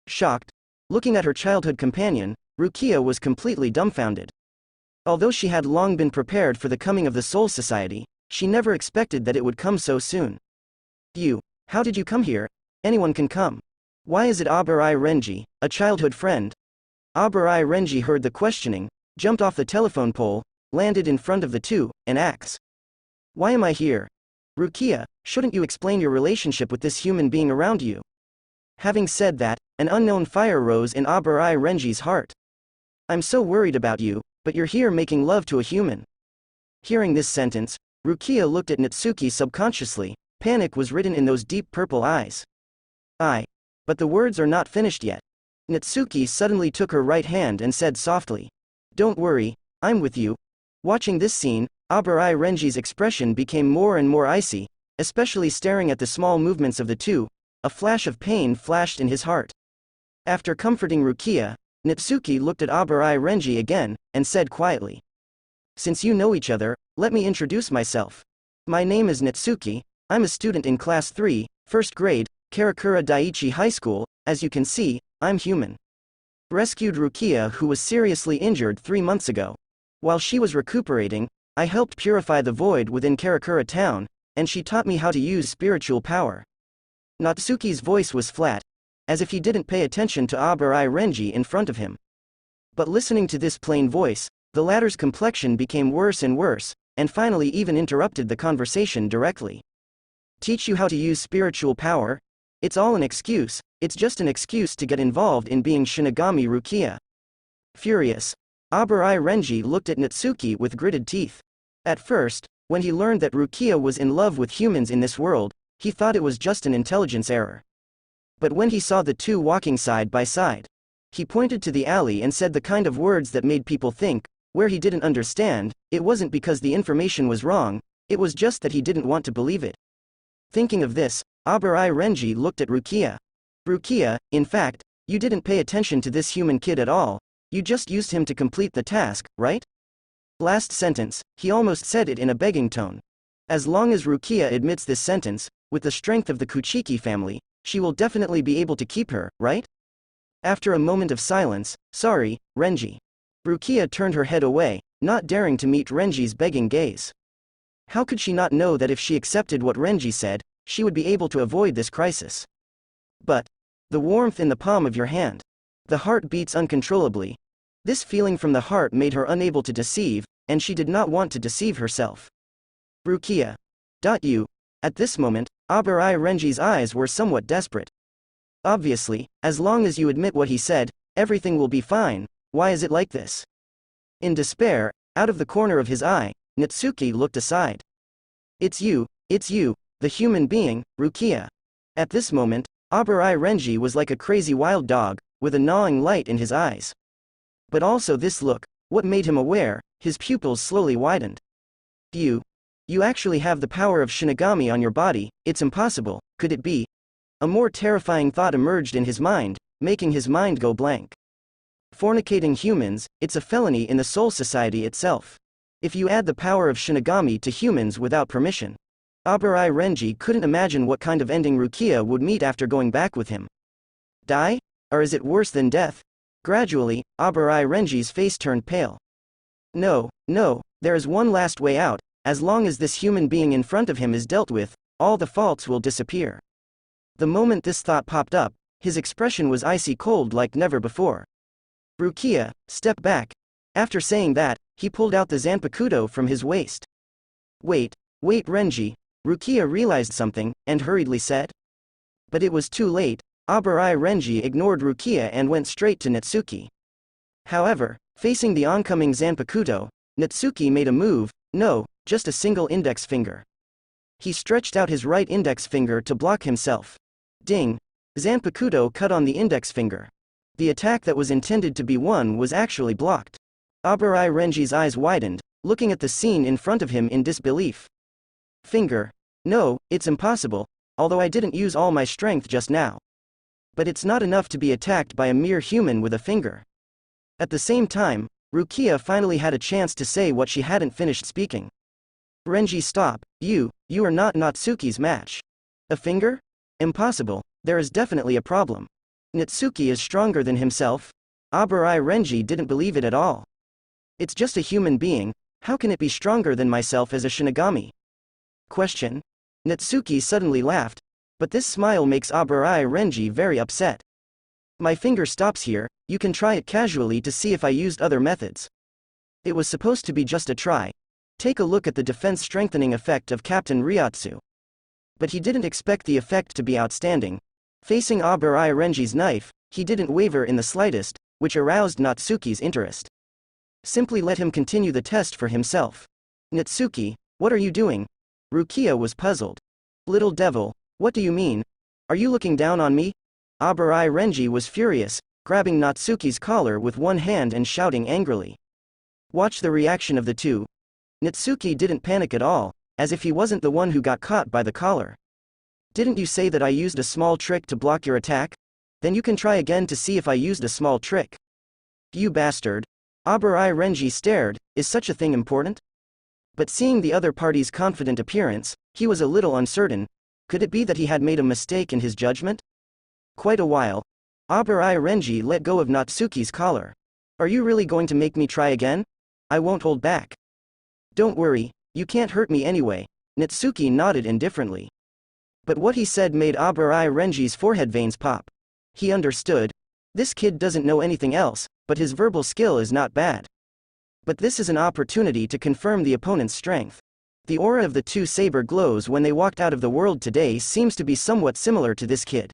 Shocked, looking at her childhood companion, Rukia was completely dumbfounded. Although she had long been prepared for the coming of the Soul Society, she never expected that it would come so soon. You, how did you come here? Anyone can come. Why is it Aburai Renji, a childhood friend? Aburai Renji heard the questioning, jumped off the telephone pole, landed in front of the two, and asks, "Why am I here? Rukia, shouldn't you explain your relationship with this human being around you?" Having said that, an unknown fire rose in Aburai Renji's heart. "I'm so worried about you, but you're here making love to a human." Hearing this sentence, Rukia looked at Natsuki subconsciously. Panic was written in those deep purple eyes. But the words are not finished yet. Natsuki suddenly took her right hand and said softly, "Don't worry, I'm with you." Watching this scene, Aburai Renji's expression became more and more icy, especially staring at the small movements of the two. A flash of pain flashed in his heart. After comforting Rukia, Natsuki looked at Aburai Renji again, and said quietly, "Since you know each other, let me introduce myself. My name is Natsuki, I'm a student in Class 3, 1st grade, Karakura Daiichi High School. As you can see, I'm human. Rescued Rukia who was seriously injured 3 months ago. While she was recuperating, I helped purify the void within Karakura town, and she taught me how to use spiritual power." Natsuki's voice was flat, as if he didn't pay attention to Aburai Renji in front of him. But listening to this plain voice, the latter's complexion became worse and worse, and finally even interrupted the conversation directly. "Teach you how to use spiritual power? It's all an excuse, it's just an excuse to get involved in being Shinigami Rukia." Furious, Aburai Renji looked at Natsuki with gritted teeth. At first, when he learned that Rukia was in love with humans in this world, he thought it was just an intelligence error. But when he saw the two walking side by side, he pointed to the alley and said the kind of words that made people think. Where he didn't understand, it wasn't because the information was wrong, it was just that he didn't want to believe it. Thinking of this, Aburai Renji looked at Rukia. "Rukia, in fact, you didn't pay attention to this human kid at all, you just used him to complete the task, right?" Last sentence, he almost said it in a begging tone. As long as Rukia admits this sentence, with the strength of the Kuchiki family, she will definitely be able to keep her, right? After a moment of silence, "Sorry, Renji." Rukia turned her head away, not daring to meet Renji's begging gaze. How could she not know that if she accepted what Renji said, she would be able to avoid this crisis? But the warmth in the palm of your hand. The heart beats uncontrollably. This feeling from the heart made her unable to deceive, and she did not want to deceive herself. "Rukia. You." At this moment, Aburai Renji's eyes were somewhat desperate. "Obviously, as long as you admit what he said, everything will be fine. Why is it like this?" In despair, out of the corner of his eye, Natsuki looked aside. It's you, the human being, Rukia." At this moment, Aburai Renji was like a crazy wild dog, with a gnawing light in his eyes. But also this look, what made him aware, his pupils slowly widened. You actually have the power of Shinigami on your body, it's impossible, could it be?" A more terrifying thought emerged in his mind, making his mind go blank. Fornicating humans, it's a felony in the Soul Society itself. If you add the power of Shinigami to humans without permission, Aburai Renji couldn't imagine what kind of ending Rukia would meet after going back with him. Die? Or is it worse than death? Gradually, Aburai Renji's face turned pale. No, there is one last way out. As long as this human being in front of him is dealt with, all the faults will disappear. The moment this thought popped up, his expression was icy cold like never before. "Rukia, step back." After saying that, he pulled out the Zanpakuto from his waist. Wait, Renji." Rukia realized something, and hurriedly said. But it was too late. Aburai Renji ignored Rukia and went straight to Natsuki. However, facing the oncoming Zanpakuto, Natsuki made a move. No, just a single index finger. He stretched out his right index finger to block himself. Ding! Zanpakuto cut on the index finger. The attack that was intended to be won was actually blocked. Aburai Renji's eyes widened, looking at the scene in front of him in disbelief. "Finger? No, it's impossible, although I didn't use all my strength just now. But it's not enough to be attacked by a mere human with a finger." At the same time, Rukia finally had a chance to say what she hadn't finished speaking. "Renji, stop, you are not Natsuki's match. A finger? Impossible, there is definitely a problem." Natsuki is stronger than himself? Aburai Renji didn't believe it at all. It's just a human being, how can it be stronger than myself as a Shinigami? Question. Natsuki suddenly laughed, but this smile makes Aburai Renji very upset. My finger stops here, you can try it casually to see if I used other methods. It was supposed to be just a try. Take a look at the defense strengthening effect of Captain Ryotsu. But he didn't expect the effect to be outstanding. Facing Aburai Renji's knife, he didn't waver in the slightest, which aroused Natsuki's interest. Simply let him continue the test for himself. Natsuki, what are you doing? Rukia was puzzled. Little devil, what do you mean? Are you looking down on me? Aburai Renji was furious, grabbing Natsuki's collar with one hand and shouting angrily. Watch the reaction of the two. Natsuki didn't panic at all, as if he wasn't the one who got caught by the collar. Didn't you say that I used a small trick to block your attack? Then you can try again to see if I used a small trick. You bastard. Aburai Renji stared, is such a thing important? But seeing the other party's confident appearance, he was a little uncertain. Could it be that he had made a mistake in his judgment? Quite a while. Aburai Renji let go of Natsuki's collar. Are you really going to make me try again? I won't hold back. Don't worry, you can't hurt me anyway. Natsuki nodded indifferently. But what he said made Aburai Renji's forehead veins pop. He understood. This kid doesn't know anything else, but his verbal skill is not bad. But this is an opportunity to confirm the opponent's strength. The aura of the two saber glows when they walked out of the world today seems to be somewhat similar to this kid.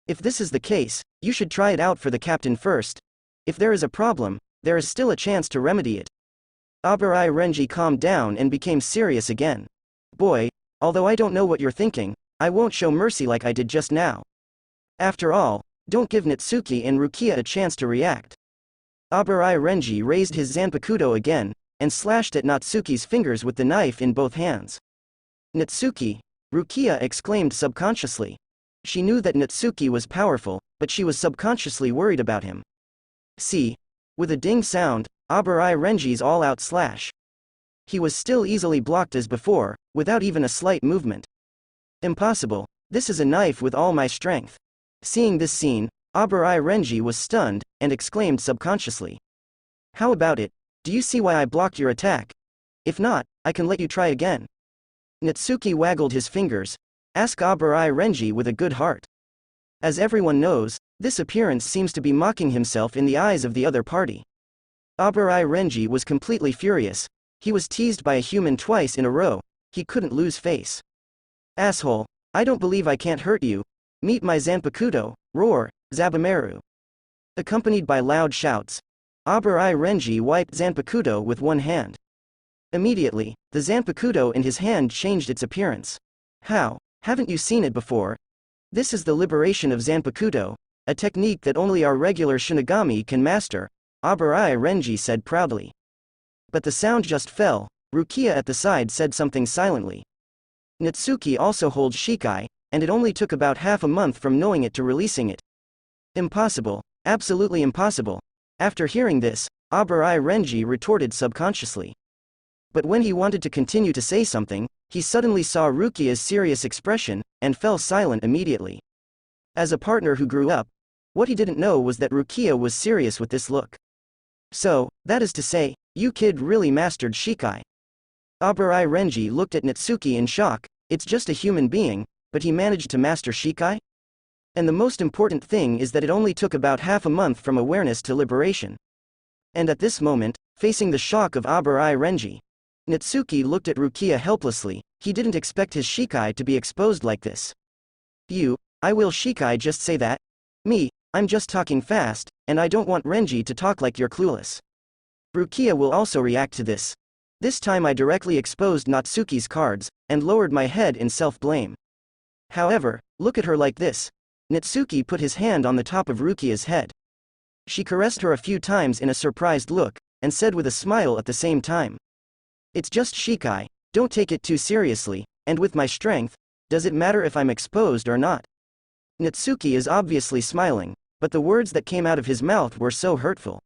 If this is the case, you should try it out for the captain first. If there is a problem, there is still a chance to remedy it. Aburai Renji calmed down and became serious again. Boy, although I don't know what you're thinking, I won't show mercy like I did just now. After all, don't give Natsuki and Rukia a chance to react. Aburai Renji raised his Zanpakuto again, and slashed at Natsuki's fingers with the knife in both hands. Natsuki, Rukia exclaimed subconsciously. She knew that Natsuki was powerful, but she was subconsciously worried about him. See? With a ding sound, Aburai Renji's all-out slash. He was still easily blocked as before, without even a slight movement. Impossible, this is a knife with all my strength. Seeing this scene, Aburai Renji was stunned, and exclaimed subconsciously. How about it? Do you see why I blocked your attack? If not, I can let you try again. Natsuki waggled his fingers. Ask Aburai Renji with a good heart. As everyone knows, this appearance seems to be mocking himself in the eyes of the other party. Aburai Renji was completely furious. He was teased by a human twice in a row. He couldn't lose face. Asshole, I don't believe I can't hurt you. Meet my Zanpakuto, roar, Zabumaru. Accompanied by loud shouts, Aburai Renji wiped Zanpakuto with one hand. Immediately, the Zanpakuto in his hand changed its appearance. How? Haven't you seen it before? This is the liberation of Zanpakuto, a technique that only our regular Shinigami can master, Aburai Renji said proudly. But the sound just fell. Rukia at the side said something silently. Natsuki also holds Shikai, and it only took about half a month from knowing it to releasing it. Impossible, absolutely impossible. After hearing this, Aburai Renji retorted subconsciously. But when he wanted to continue to say something, he suddenly saw Rukia's serious expression, and fell silent immediately. As a partner who grew up, what he didn't know was that Rukia was serious with this look. So, that is to say, you kid really mastered Shikai. Aburai Renji looked at Natsuki in shock. It's just a human being, but he managed to master Shikai? And the most important thing is that it only took about half a month from awareness to liberation. And at this moment, facing the shock of Aburai Renji, Natsuki looked at Rukia helplessly. He didn't expect his Shikai to be exposed like this. I will Shikai just say that? Me, I'm just talking fast, and I don't want Renji to talk like you're clueless. Rukia will also react to this. This time I directly exposed Natsuki's cards, and lowered my head in self-blame. However, look at her like this. Natsuki put his hand on the top of Rukia's head. She caressed her a few times in a surprised look, and said with a smile at the same time. It's just Shikai, don't take it too seriously, and with my strength, does it matter if I'm exposed or not? Natsuki is obviously smiling, but the words that came out of his mouth were so hurtful.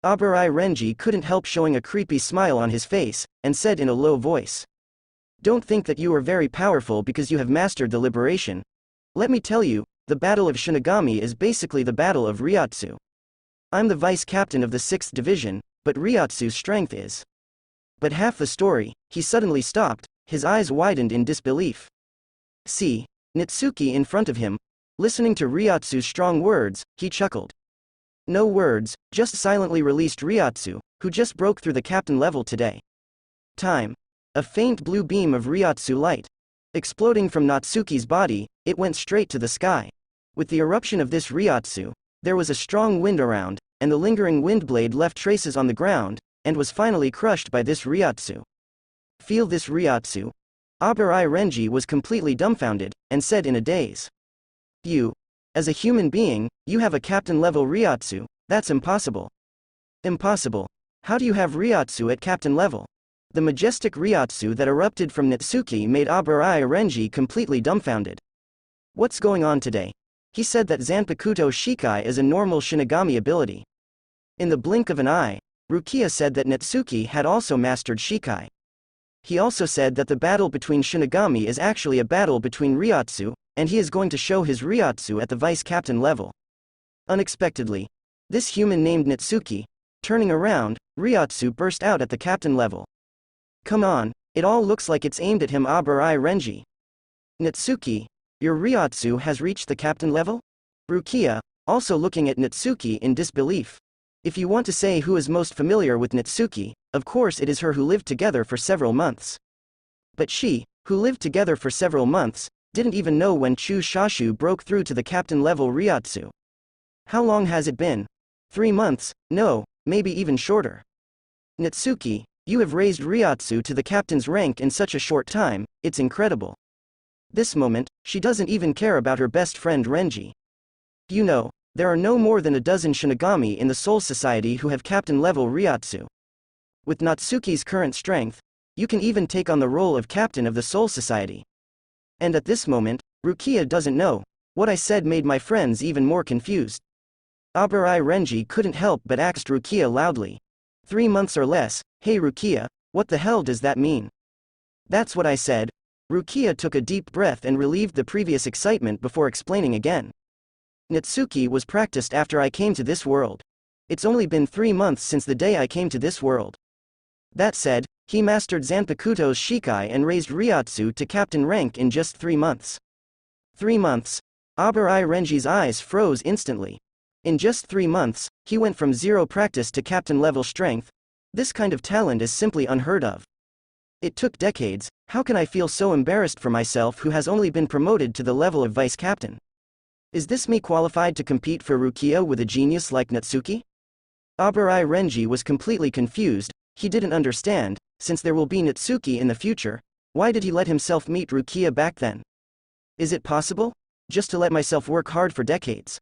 Aburai Renji couldn't help showing a creepy smile on his face, and said in a low voice. Don't think that you are very powerful because you have mastered the liberation. Let me tell you, the Battle of Shinigami is basically the Battle of Ryotsu. I'm the vice captain of the 6th division, but Ryotsu's strength is. But half the story, he suddenly stopped, his eyes widened in disbelief. See, Natsuki in front of him, listening to Ryotsu's strong words, he chuckled. No words, just silently released Ryotsu, who just broke through the captain level today. Time. A faint blue beam of Ryotsu light. Exploding from Natsuki's body, it went straight to the sky. With the eruption of this Ryotsu, there was a strong wind around, and the lingering wind blade left traces on the ground, and was finally crushed by this Ryotsu. Feel this Ryotsu? Aburai Renji was completely dumbfounded, and said in a daze. You. As a human being, you have a captain-level Ryotsu, that's impossible. Impossible. How do you have Ryotsu at captain level? The majestic Ryotsu that erupted from Natsuki made Aburai Renji completely dumbfounded. What's going on today? He said that Zanpakuto Shikai is a normal Shinigami ability. In the blink of an eye, Rukia said that Natsuki had also mastered Shikai. He also said that the battle between Shinigami is actually a battle between Ryotsu, and he is going to show his Ryotsu at the vice-captain level. Unexpectedly, this human named Natsuki, turning around, Ryotsu burst out at the captain level. Come on, it all looks like it's aimed at him. Aburai Renji. Natsuki, your Ryotsu has reached the captain level? Rukia, also looking at Natsuki in disbelief. If you want to say who is most familiar with Natsuki, of course it is her who lived together for several months. But she, who lived together for several months, didn't even know when Chu Shashu broke through to the captain level Ryotsu. How long has it been? 3 months, no, maybe even shorter. Natsuki, you have raised Ryotsu to the captain's rank in such a short time, it's incredible. This moment, she doesn't even care about her best friend Renji. You know, there are no more than a dozen Shinigami in the Soul Society who have captain-level Ryotsu. With Natsuki's current strength, you can even take on the role of captain of the Soul Society. And at this moment, Rukia doesn't know. What I said made my friends even more confused. Aburai Renji couldn't help but asked Rukia loudly. 3 months or less, hey Rukia, what the hell does that mean? That's what I said. Rukia took a deep breath and relieved the previous excitement before explaining again. Natsuki was practiced after I came to this world. It's only been 3 months since the day I came to this world. That said, he mastered Zanpakuto's Shikai and raised Ryotsu to captain rank in just 3 months. 3 months. Aburai Renji's eyes froze instantly. In just 3 months, he went from 0 practice to captain-level strength. This kind of talent is simply unheard of. It took decades. How can I feel so embarrassed for myself who has only been promoted to the level of vice-captain? Is this me qualified to compete for Rukia with a genius like Natsuki? Aburai Renji was completely confused. He didn't understand, since there will be Natsuki in the future, why did he let himself meet Rukia back then? Is it possible? Just to let myself work hard for decades.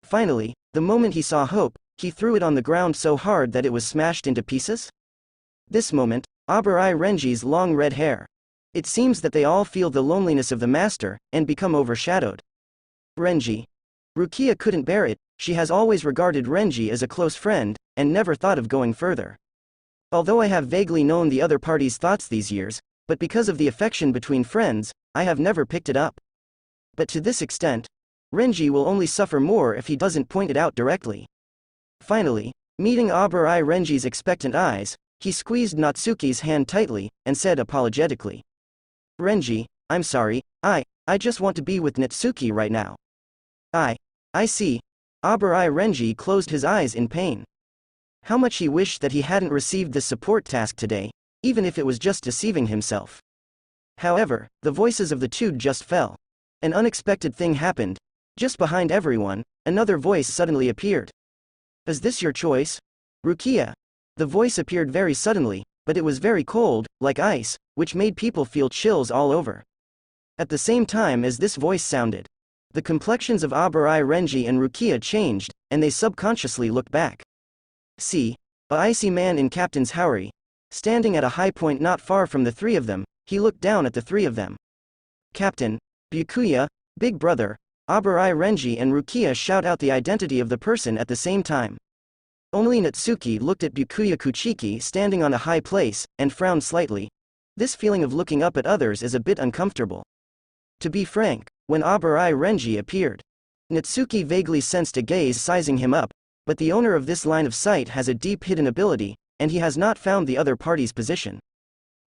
Finally, the moment he saw hope, he threw it on the ground so hard that it was smashed into pieces? This moment, Aburai Renji's long red hair. It seems that they all feel the loneliness of the master, and become overshadowed. Renji. Rukia couldn't bear it. She has always regarded Renji as a close friend, and never thought of going further. Although I have vaguely known the other party's thoughts these years, but because of the affection between friends, I have never picked it up. But to this extent, Renji will only suffer more if he doesn't point it out directly. Finally, meeting Aburai Renji's expectant eyes, he squeezed Natsuki's hand tightly, and said apologetically. Renji, I'm sorry, I just want to be with Natsuki right now. I see. Aburai Renji closed his eyes in pain. How much he wished that he hadn't received this support task today, even if it was just deceiving himself. However, the voices of the two just fell. An unexpected thing happened. Just behind everyone, another voice suddenly appeared. Is this your choice? Rukia. The voice appeared very suddenly, but it was very cold, like ice, which made people feel chills all over. At the same time as this voice sounded, the complexions of Aburai Renji and Rukia changed, and they subconsciously looked back. See, a icy man in Captain's Haori. Standing at a high point not far from the three of them, he looked down at the three of them. Captain, Byakuya, Big Brother, Aburai Renji and Rukia shout out the identity of the person at the same time. Only Natsuki looked at Byakuya Kuchiki standing on a high place, and frowned slightly. This feeling of looking up at others is a bit uncomfortable. To be frank, when Abarai Renji appeared. Natsuki vaguely sensed a gaze sizing him up, but the owner of this line of sight has a deep hidden ability, and he has not found the other party's position.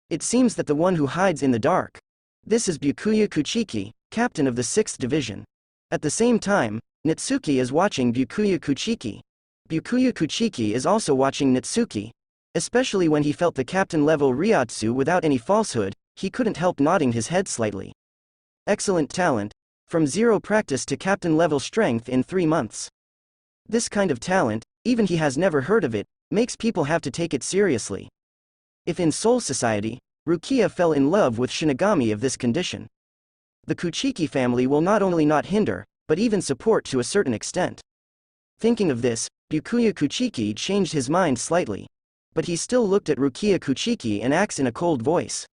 It seems that the one who hides in the dark. This is Byakuya Kuchiki, captain of the 6th division. At the same time, Natsuki is watching Byakuya Kuchiki. Byakuya Kuchiki is also watching Natsuki. Especially when he felt the captain-level Ryotsu without any falsehood, he couldn't help nodding his head slightly. Excellent talent. From 0 practice to captain-level strength in 3 months. This kind of talent, even he has never heard of it, makes people have to take it seriously. If in Soul Society, Rukia fell in love with Shinigami of this condition, the Kuchiki family will not only not hinder, but even support to a certain extent. Thinking of this, Byakuya Kuchiki changed his mind slightly. But he still looked at Rukia Kuchiki and asked in a cold voice.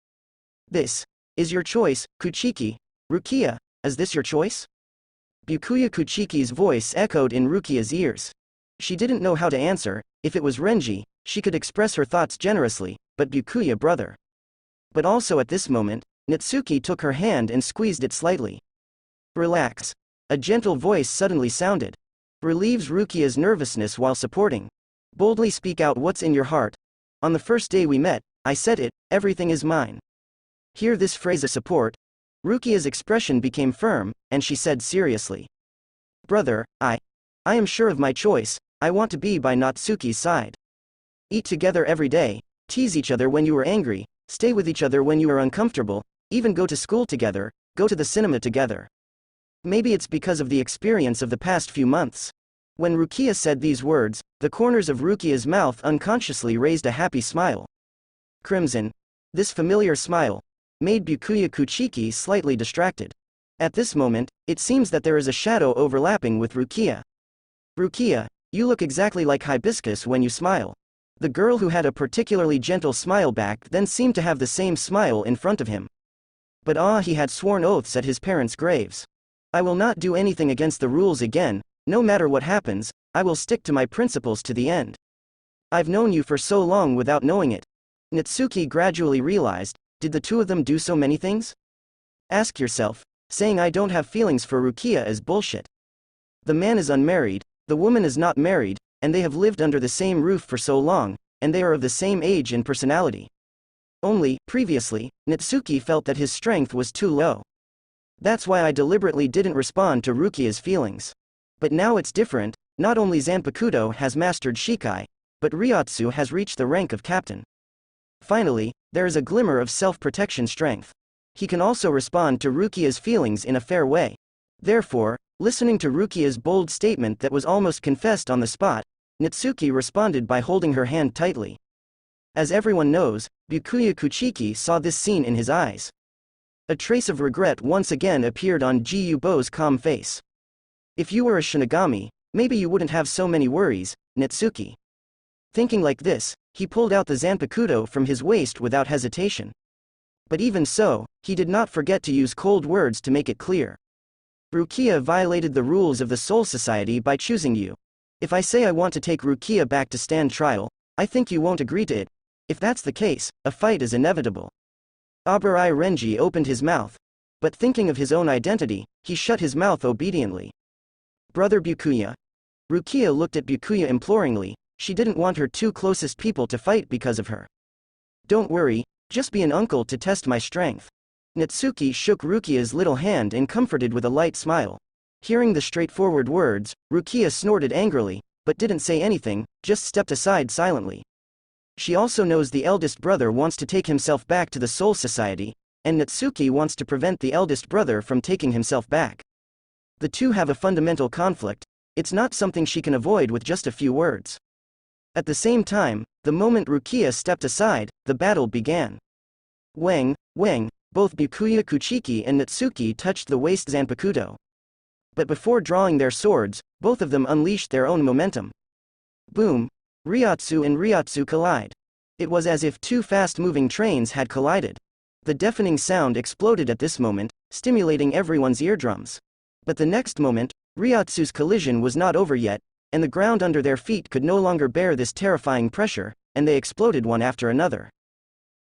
This is your choice, Kuchiki. Rukia, is this your choice? Byakuya Kuchiki's voice echoed in Rukia's ears. She didn't know how to answer. If it was Renji, she could express her thoughts generously, but Byakuya brother. But also at this moment, Natsuki took her hand and squeezed it slightly. Relax. A gentle voice suddenly sounded. Relieves Rukia's nervousness while supporting. Boldly speak out what's in your heart. On the first day we met, I said it, everything is mine. Hear this phrase of support. Rukia's expression became firm, and she said seriously. Brother, I am sure of my choice. I want to be by Natsuki's side. Eat together every day, tease each other when you are angry, stay with each other when you are uncomfortable, even go to school together, go to the cinema together. Maybe it's because of the experience of the past few months. When Rukia said these words, the corners of Rukia's mouth unconsciously raised a happy smile. Crimson. This familiar smile made Byakuya Kuchiki slightly distracted. At this moment, it seems that there is a shadow overlapping with Rukia. Rukia, you look exactly like Hibiscus when you smile. The girl who had a particularly gentle smile back then seemed to have the same smile in front of him. But he had sworn oaths at his parents' graves. I will not do anything against the rules again, no matter what happens, I will stick to my principles to the end. I've known you for so long without knowing it. Natsuki gradually realized, did the two of them do so many things? Ask yourself, saying I don't have feelings for Rukia is bullshit. The man is unmarried, the woman is not married, and they have lived under the same roof for so long, and they are of the same age and personality. Only, previously, Natsuki felt that his strength was too low. That's why I deliberately didn't respond to Rukia's feelings. But now it's different, not only Zanpakuto has mastered Shikai, but Ryotsu has reached the rank of captain. Finally, there is a glimmer of self-protection strength. He can also respond to Rukia's feelings in a fair way. Therefore, listening to Rukia's bold statement that was almost confessed on the spot, Natsuki responded by holding her hand tightly. As everyone knows, Byakuya Kuchiki saw this scene in his eyes. A trace of regret once again appeared on Yuzhibo's calm face. If you were a Shinigami, maybe you wouldn't have so many worries, Natsuki. Thinking like this, he pulled out the Zanpakuto from his waist without hesitation. But even so, he did not forget to use cold words to make it clear. Rukia violated the rules of the Soul Society by choosing you. If I say I want to take Rukia back to stand trial, I think you won't agree to it. If that's the case, a fight is inevitable. Abarai Renji opened his mouth. But thinking of his own identity, he shut his mouth obediently. Brother Byakuya. Rukia looked at Byakuya imploringly. She didn't want her two closest people to fight because of her. Don't worry, just be an uncle to test my strength. Natsuki shook Rukia's little hand and comforted with a light smile. Hearing the straightforward words, Rukia snorted angrily, but didn't say anything, just stepped aside silently. She also knows the eldest brother wants to take himself back to the Soul Society, and Natsuki wants to prevent the eldest brother from taking himself back. The two have a fundamental conflict. It's not something she can avoid with just a few words. At the same time, the moment Rukia stepped aside, the battle began. Wang, both Byakuya Kuchiki and Natsuki touched the waist Zanpakuto. But before drawing their swords, both of them unleashed their own momentum. Boom! Ryotsu and Ryotsu collide. It was as if two fast-moving trains had collided. The deafening sound exploded at this moment, stimulating everyone's eardrums. But the next moment, Ryotsu's collision was not over yet, and the ground under their feet could no longer bear this terrifying pressure, and they exploded one after another.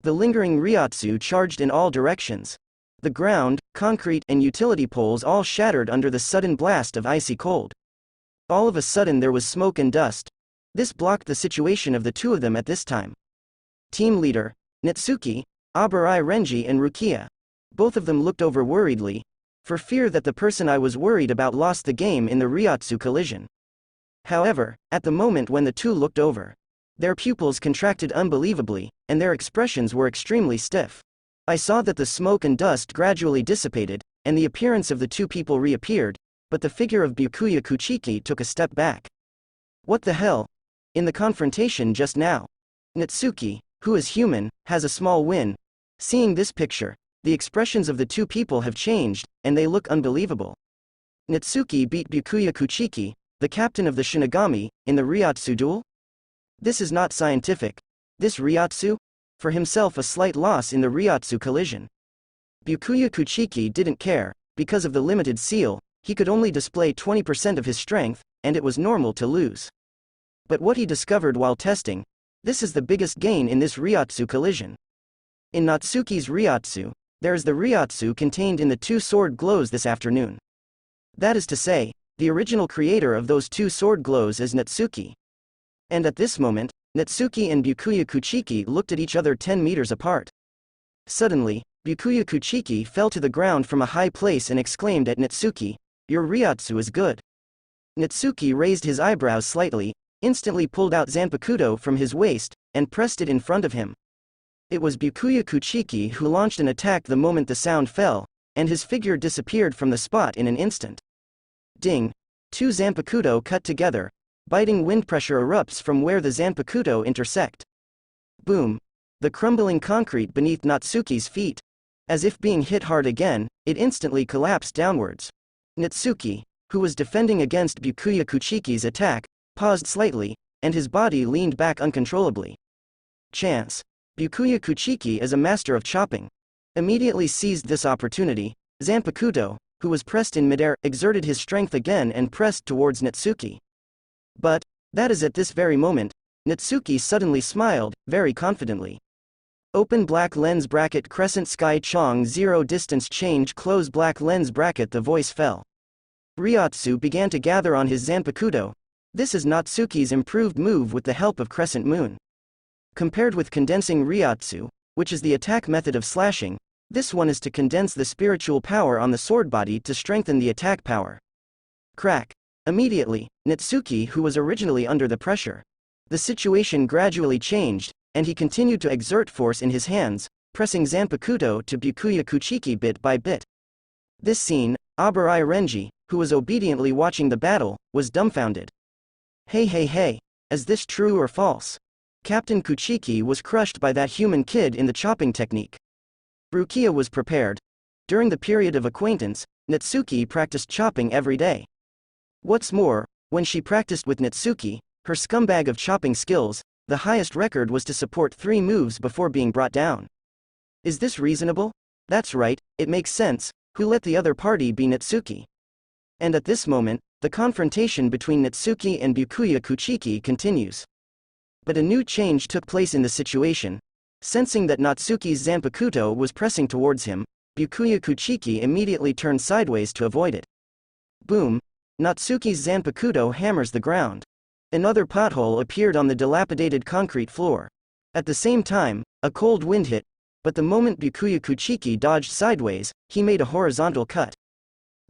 The lingering Ryotsu charged in all directions. The ground, concrete, and utility poles all shattered under the sudden blast of icy cold. All of a sudden there was smoke and dust. This blocked the situation of the two of them at this time. Team leader, Natsuki, Abarai Renji and Rukia. Both of them looked over worriedly, for fear that the person I was worried about lost the game in the Ryotsu collision. However, at the moment when the two looked over, their pupils contracted unbelievably, and their expressions were extremely stiff. I saw that the smoke and dust gradually dissipated, and the appearance of the two people reappeared, but the figure of Byakuya Kuchiki took a step back. What the hell? In the confrontation just now, Natsuki, who is human, has a small win. Seeing this picture, the expressions of the two people have changed, and they look unbelievable. Natsuki beat Byakuya Kuchiki, the captain of the Shinigami, in the Ryotsu duel? This is not scientific. This Ryotsu? For himself a slight loss in the Ryotsu collision. Byakuya Kuchiki didn't care, because of the limited seal, he could only display 20% of his strength, and it was normal to lose. But what he discovered while testing, this is the biggest gain in this Ryotsu collision. In Natsuki's Ryotsu, there is the Ryotsu contained in the two sword glows this afternoon. That is to say, the original creator of those two sword glows is Natsuki. And at this moment, Natsuki and Byakuya Kuchiki looked at each other 10 meters apart. Suddenly, Byakuya Kuchiki fell to the ground from a high place and exclaimed at Natsuki, "Your Ryotsu is good." Natsuki raised his eyebrows slightly, instantly pulled out Zanpakuto from his waist, and pressed it in front of him. It was Byakuya Kuchiki who launched an attack the moment the sound fell, and his figure disappeared from the spot in an instant. Ding! Two Zanpakuto cut together. Biting wind pressure erupts from where the Zanpakuto intersect. Boom! The crumbling concrete beneath Natsuki's feet. As if being hit hard again, it instantly collapsed downwards. Natsuki, who was defending against Byakuya Kuchiki's attack, paused slightly, and his body leaned back uncontrollably. Chance. Byakuya Kuchiki is a master of chopping. Immediately seized this opportunity, Zanpakuto, who was pressed in midair, exerted his strength again and pressed towards Natsuki. But, that is at this very moment, Natsuki suddenly smiled, very confidently. Open black lens bracket crescent sky chong 0 distance change close black lens bracket the voice fell. Ryotsu began to gather on his Zanpakuto. This is Natsuki's improved move with the help of crescent moon. Compared with condensing Ryotsu, which is the attack method of slashing, this one is to condense the spiritual power on the sword body to strengthen the attack power. Crack. Immediately, Natsuki, who was originally under the pressure, the situation gradually changed, and he continued to exert force in his hands, pressing Zanpakuto to Byakuya Kuchiki bit by bit. This scene, Abarai Renji, who was obediently watching the battle, was dumbfounded. Hey, is this true or false? Captain Kuchiki was crushed by that human kid in the chopping technique. Rukia was prepared. During the period of acquaintance, Natsuki practiced chopping every day. What's more, when she practiced with Natsuki, her scumbag of chopping skills, the highest record was to support 3 moves before being brought down. Is this reasonable? That's right, it makes sense. Who let the other party be Natsuki? And at this moment, the confrontation between Natsuki and Byakuya Kuchiki continues. But a new change took place in the situation. Sensing that Natsuki's Zanpakuto was pressing towards him, Byakuya Kuchiki immediately turned sideways to avoid it. Boom! Natsuki's Zanpakuto hammers the ground. Another pothole appeared on the dilapidated concrete floor. At the same time, a cold wind hit, but the moment Byakuya Kuchiki dodged sideways, he made a horizontal cut.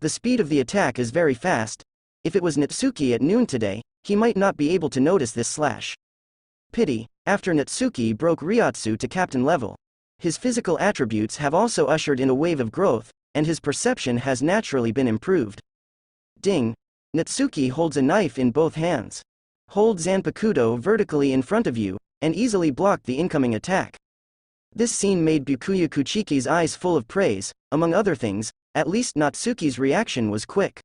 The speed of the attack is very fast. If it was Natsuki at noon today, he might not be able to notice this slash. Pity, after Natsuki broke Ryotsu to captain level. His physical attributes have also ushered in a wave of growth, and his perception has naturally been improved. Ding! Natsuki holds a knife in both hands. Hold Zanpakuto vertically in front of you, and easily block the incoming attack. This scene made Byakuya Kuchiki's eyes full of praise. Among other things, at least Natsuki's reaction was quick.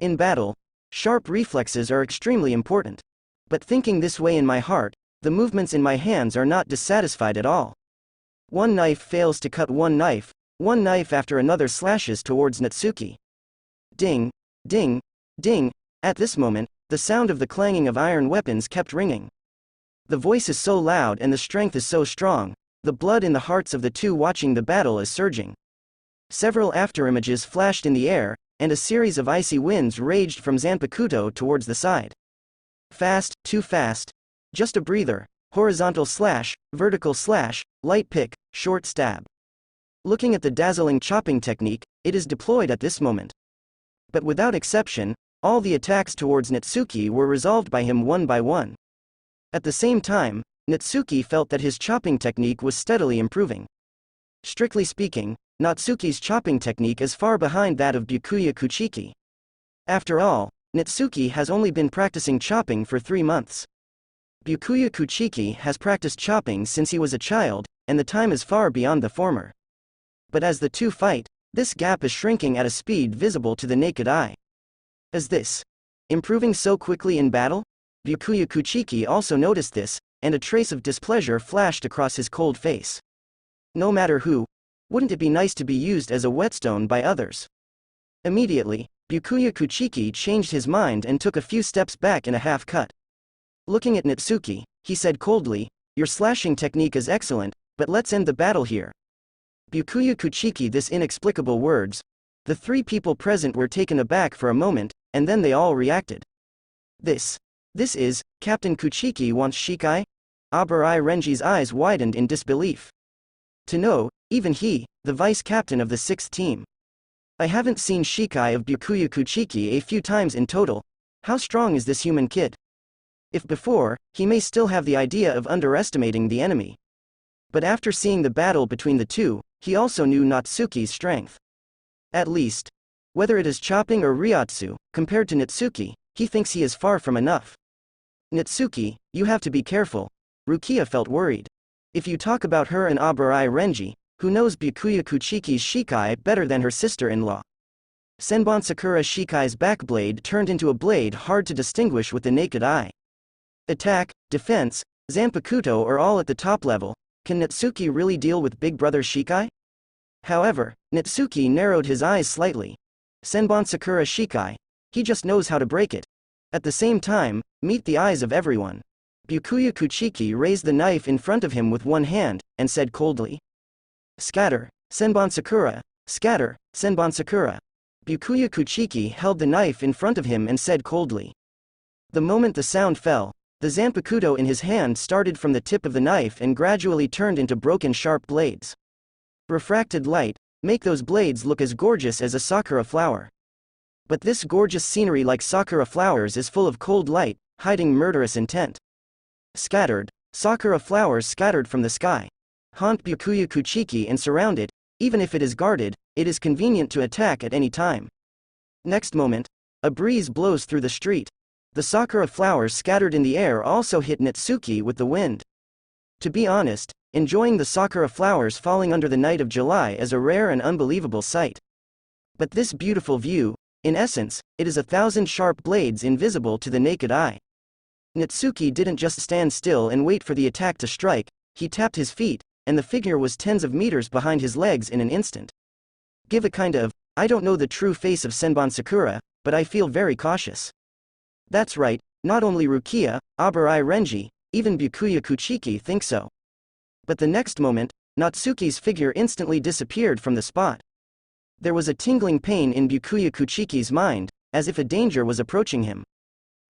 In battle, sharp reflexes are extremely important. But thinking this way in my heart, the movements in my hands are not dissatisfied at all. One knife fails to cut one knife after another slashes towards Natsuki. Ding! Ding! Ding! At this moment, the sound of the clanging of iron weapons kept ringing. The voice is so loud and the strength is so strong, the blood in the hearts of the two watching the battle is surging. Several afterimages flashed in the air, and a series of icy winds raged from Zanpakuto towards the side. Fast, too fast. Just a breather. Horizontal slash, vertical slash, light pick, short stab. Looking at the dazzling chopping technique, it is deployed at this moment. But without exception, all the attacks towards Natsuki were resolved by him one by one. At the same time, Natsuki felt that his chopping technique was steadily improving. Strictly speaking, Natsuki's chopping technique is far behind that of Byakuya Kuchiki. After all, Natsuki has only been practicing chopping for 3 months. Byakuya Kuchiki has practiced chopping since he was a child, and the time is far beyond the former. But as the two fight, this gap is shrinking at a speed visible to the naked eye. Is this improving so quickly in battle? Byakuya Kuchiki also noticed this, and a trace of displeasure flashed across his cold face. No matter who, wouldn't it be nice to be used as a whetstone by others? Immediately, Byakuya Kuchiki changed his mind and took a few steps back in a half cut. Looking at Natsuki, he said coldly, "Your slashing technique is excellent, but let's end the battle here." Byakuya Kuchiki this inexplicable words. The 3 people present were taken aback for a moment, and then they all reacted. This is, Captain Kuchiki wants Shikai? Abarai Renji's eyes widened in disbelief. To know, even he, the vice-captain of the 6th team. I haven't seen Shikai of Byakuya Kuchiki a few times in total. How strong is this human kid? If before, he may still have the idea of underestimating the enemy. But after seeing the battle between the two, he also knew Natsuki's strength. At least, whether it is chopping or ryatsu, compared to Natsuki, he thinks he is far from enough. Natsuki, you have to be careful. Rukia felt worried. If you talk about her and Abarai Renji, who knows Byakuya Kuchiki's Shikai better than her sister-in-law? Senbon Sakura Shikai's backblade turned into a blade hard to distinguish with the naked eye. Attack, defense, Zanpakuto are all at the top level. Can Natsuki really deal with Big Brother Shikai? However, Natsuki narrowed his eyes slightly. Senbon Sakura Shikai. He just knows how to break it. At the same time, meet the eyes of everyone. Byakuya Kuchiki raised the knife in front of him with one hand, and said coldly. Scatter, Senbon Sakura, scatter, Senbon Sakura. Byakuya Kuchiki held the knife in front of him and said coldly. The moment the sound fell, the Zanpakuto in his hand started from the tip of the knife and gradually turned into broken sharp blades. Refracted light, make those blades look as gorgeous as a sakura flower. But this gorgeous scenery like sakura flowers is full of cold light, hiding murderous intent. Scattered, sakura flowers scattered from the sky. Haunt Byakuya Kuchiki and surround it, even if it is guarded, it is convenient to attack at any time. Next moment, a breeze blows through the street. The sakura flowers scattered in the air also hit Natsuki with the wind. To be honest, enjoying the sakura flowers falling under the night of July is a rare and unbelievable sight. But this beautiful view, in essence, it is 1,000 sharp blades invisible to the naked eye. Natsuki didn't just stand still and wait for the attack to strike, he tapped his feet, and the figure was tens of meters behind his legs in an instant. Give a kind of, I don't know the true face of Senbon Sakura, but I feel very cautious. That's right, not only Rukia, Abarai Renji, even Byakuya Kuchiki think so. But the next moment, Natsuki's figure instantly disappeared from the spot. There was a tingling pain in Byakuya Kuchiki's mind, as if a danger was approaching him.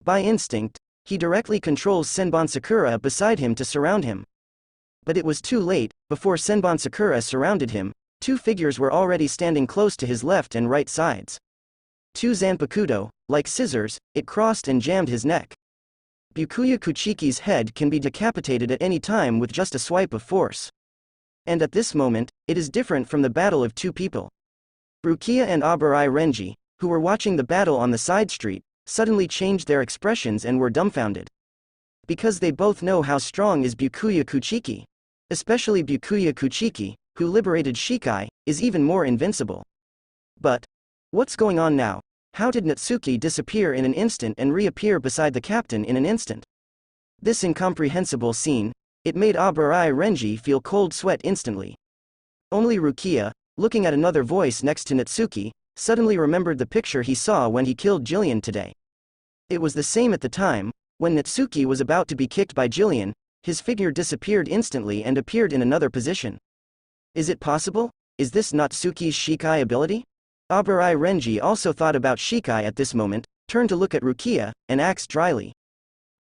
By instinct, he directly controls Senbon Sakura beside him to surround him. But it was too late. Before Senbon Sakura surrounded him, 2 figures were already standing close to his left and right sides. 2 Zanpakuto, like scissors, it crossed and jammed his neck. Byakuya Kuchiki's head can be decapitated at any time with just a swipe of force. And at this moment, it is different from the battle of 2 people. Rukia and Abarai Renji, who were watching the battle on the side street, suddenly changed their expressions and were dumbfounded. Because they both know how strong is Byakuya Kuchiki. Especially Byakuya Kuchiki, who liberated Shikai, is even more invincible. But what's going on now? How did Natsuki disappear in an instant and reappear beside the captain in an instant? This incomprehensible scene, it made Abarai Renji feel cold sweat instantly. Only Rukia, looking at another voice next to Natsuki, suddenly remembered the picture he saw when he killed Jillian today. It was the same at the time, when Natsuki was about to be kicked by Jillian, his figure disappeared instantly and appeared in another position. Is it possible? is this Natsuki's Shikai ability? Aburai Renji also thought about Shikai at this moment, turned to look at Rukia, and asked dryly.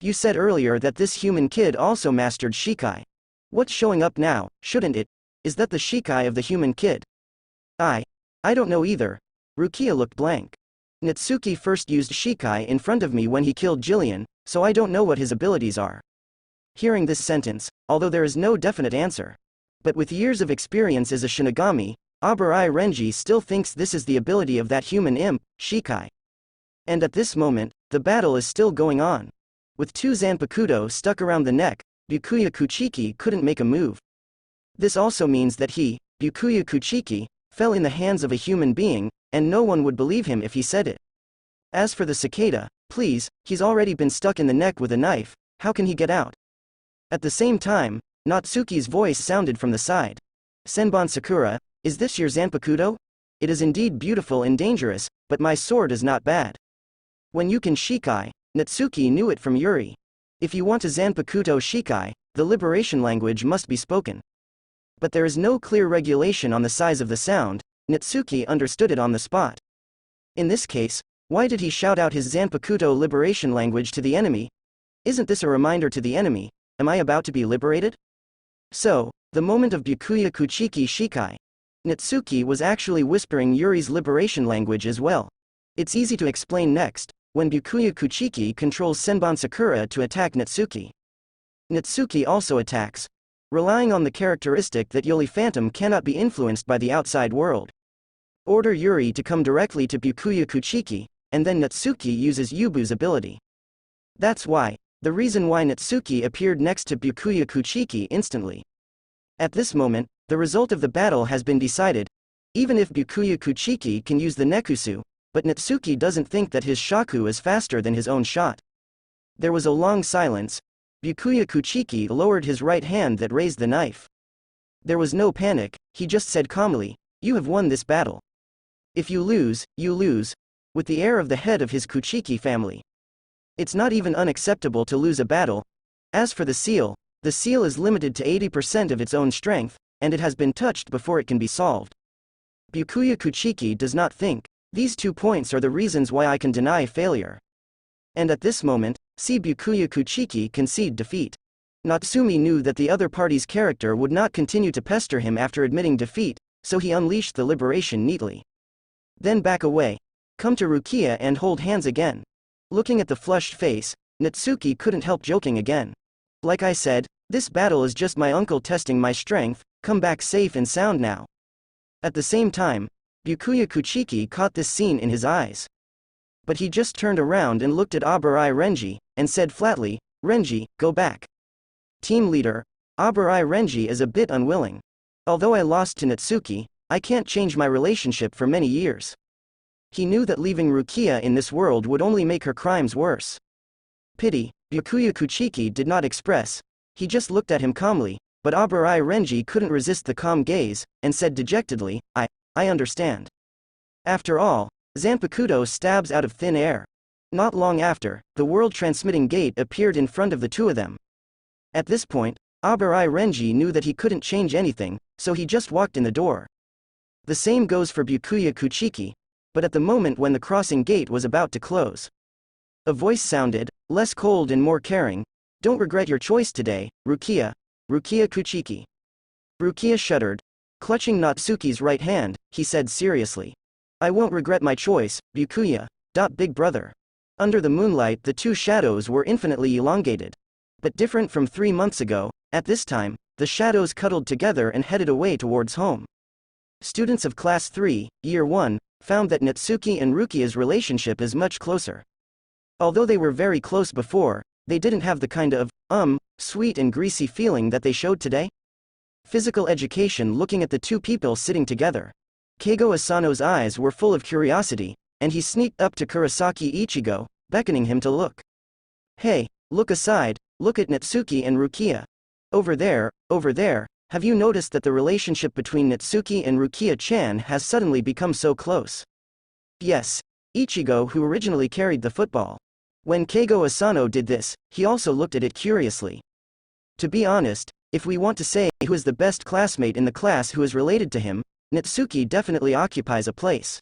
You said earlier that this human kid also mastered Shikai. What's showing up now, shouldn't it? Is that the Shikai of the human kid? I don't know either. Rukia looked blank. Natsuki first used Shikai in front of me when he killed Jillian, so I don't know what his abilities are. Hearing this sentence, although there is no definite answer. But with years of experience as a Shinigami, Aburai Renji still thinks this is the ability of that human imp, Shikai. And at this moment, the battle is still going on. With two Zanpakuto stuck around the neck, Byakuya Kuchiki couldn't make a move. This also means that he, Byakuya Kuchiki, fell in the hands of a human being, and no one would believe him if he said it. As for the cicada, please, he's already been stuck in the neck with a knife, how can he get out? At the same time, Natsuki's voice sounded from the side. Senbon Sakura, is this your Zanpakuto? It is indeed beautiful and dangerous, but my sword is not bad. When you can Shikai, Natsuki knew it from Yuri. If you want a Zanpakuto Shikai, the liberation language must be spoken. But there is no clear regulation on the size of the sound, Natsuki understood it on the spot. In this case, why did he shout out his Zanpakuto liberation language to the enemy? Isn't this a reminder to the enemy, am I about to be liberated? So, the moment of Byakuya Kuchiki Shikai. Natsuki was actually whispering Yuri's liberation language as well. It's easy to explain next, when Byakuya Kuchiki controls Senbon Sakura to attack Natsuki. Natsuki also attacks, relying on the characteristic that Yoli Phantom cannot be influenced by the outside world. Order Yuri to come directly to Byakuya Kuchiki, and then Natsuki uses Yubu's ability. That's why, the reason why Natsuki appeared next to Byakuya Kuchiki instantly. At this moment, the result of the battle has been decided, even if Byakuya Kuchiki can use the Nekusu, but Natsuki doesn't think that his Shaku is faster than his own shot. There was a long silence. Byakuya Kuchiki lowered his right hand that raised the knife. There was no panic, he just said calmly, you have won this battle. If you lose, with the air of the head of his Kuchiki family. It's not even unacceptable to lose a battle. As for the seal is limited to 80% of its own strength, and it has been touched before it can be solved. Byakuya Kuchiki does not think, these 2 points are the reasons why I can deny failure. And at this moment, see Byakuya Kuchiki concede defeat. Natsumi knew that the other party's character would not continue to pester him after admitting defeat, so he unleashed the liberation neatly. Then back away. Come to Rukia and hold hands again. Looking at the flushed face, Natsuki couldn't help joking again. Like I said, this battle is just my uncle testing my strength, come back safe and sound now. At the same time, Byakuya Kuchiki caught this scene in his eyes. But he just turned around and looked at Aburai Renji, and said flatly, Renji, go back. Team leader, Aburai Renji is a bit unwilling. Although I lost to Natsuki, I can't change my relationship for many years. He knew that leaving Rukia in this world would only make her crimes worse. Pity, Byakuya Kuchiki did not express, he just looked at him calmly, but Aburai Renji couldn't resist the calm gaze, and said dejectedly, I understand. After all, Zanpakuto stabs out of thin air. Not long after, the world-transmitting gate appeared in front of the two of them. At this point, Aburai Renji knew that he couldn't change anything, so he just walked in the door. The same goes for Byakuya Kuchiki, but at the moment when the crossing gate was about to close, a voice sounded, less cold and more caring, don't regret your choice today, Rukia Kuchiki. Rukia shuddered. Clutching Natsuki's right hand, he said seriously. I won't regret my choice, Byakuya. Big brother. Under the moonlight the two shadows were infinitely elongated. But different from 3 months ago, at this time, the shadows cuddled together and headed away towards home. Students of Class 3, Year 1, found that Natsuki and Rukia's relationship is much closer. Although they were very close before, they didn't have the kind of, sweet and greasy feeling that they showed today. Physical education looking at the two people sitting together. Keigo Asano's eyes were full of curiosity, and he sneaked up to Kurosaki Ichigo, beckoning him to look. Hey, look aside, look at Natsuki and Rukia. Over there, have you noticed that the relationship between Natsuki and Rukia-chan has suddenly become so close? Yes, Ichigo who originally carried the football. When Keigo Asano did this, he also looked at it curiously. To be honest, if we want to say who is the best classmate in the class who is related to him, Natsuki definitely occupies a place.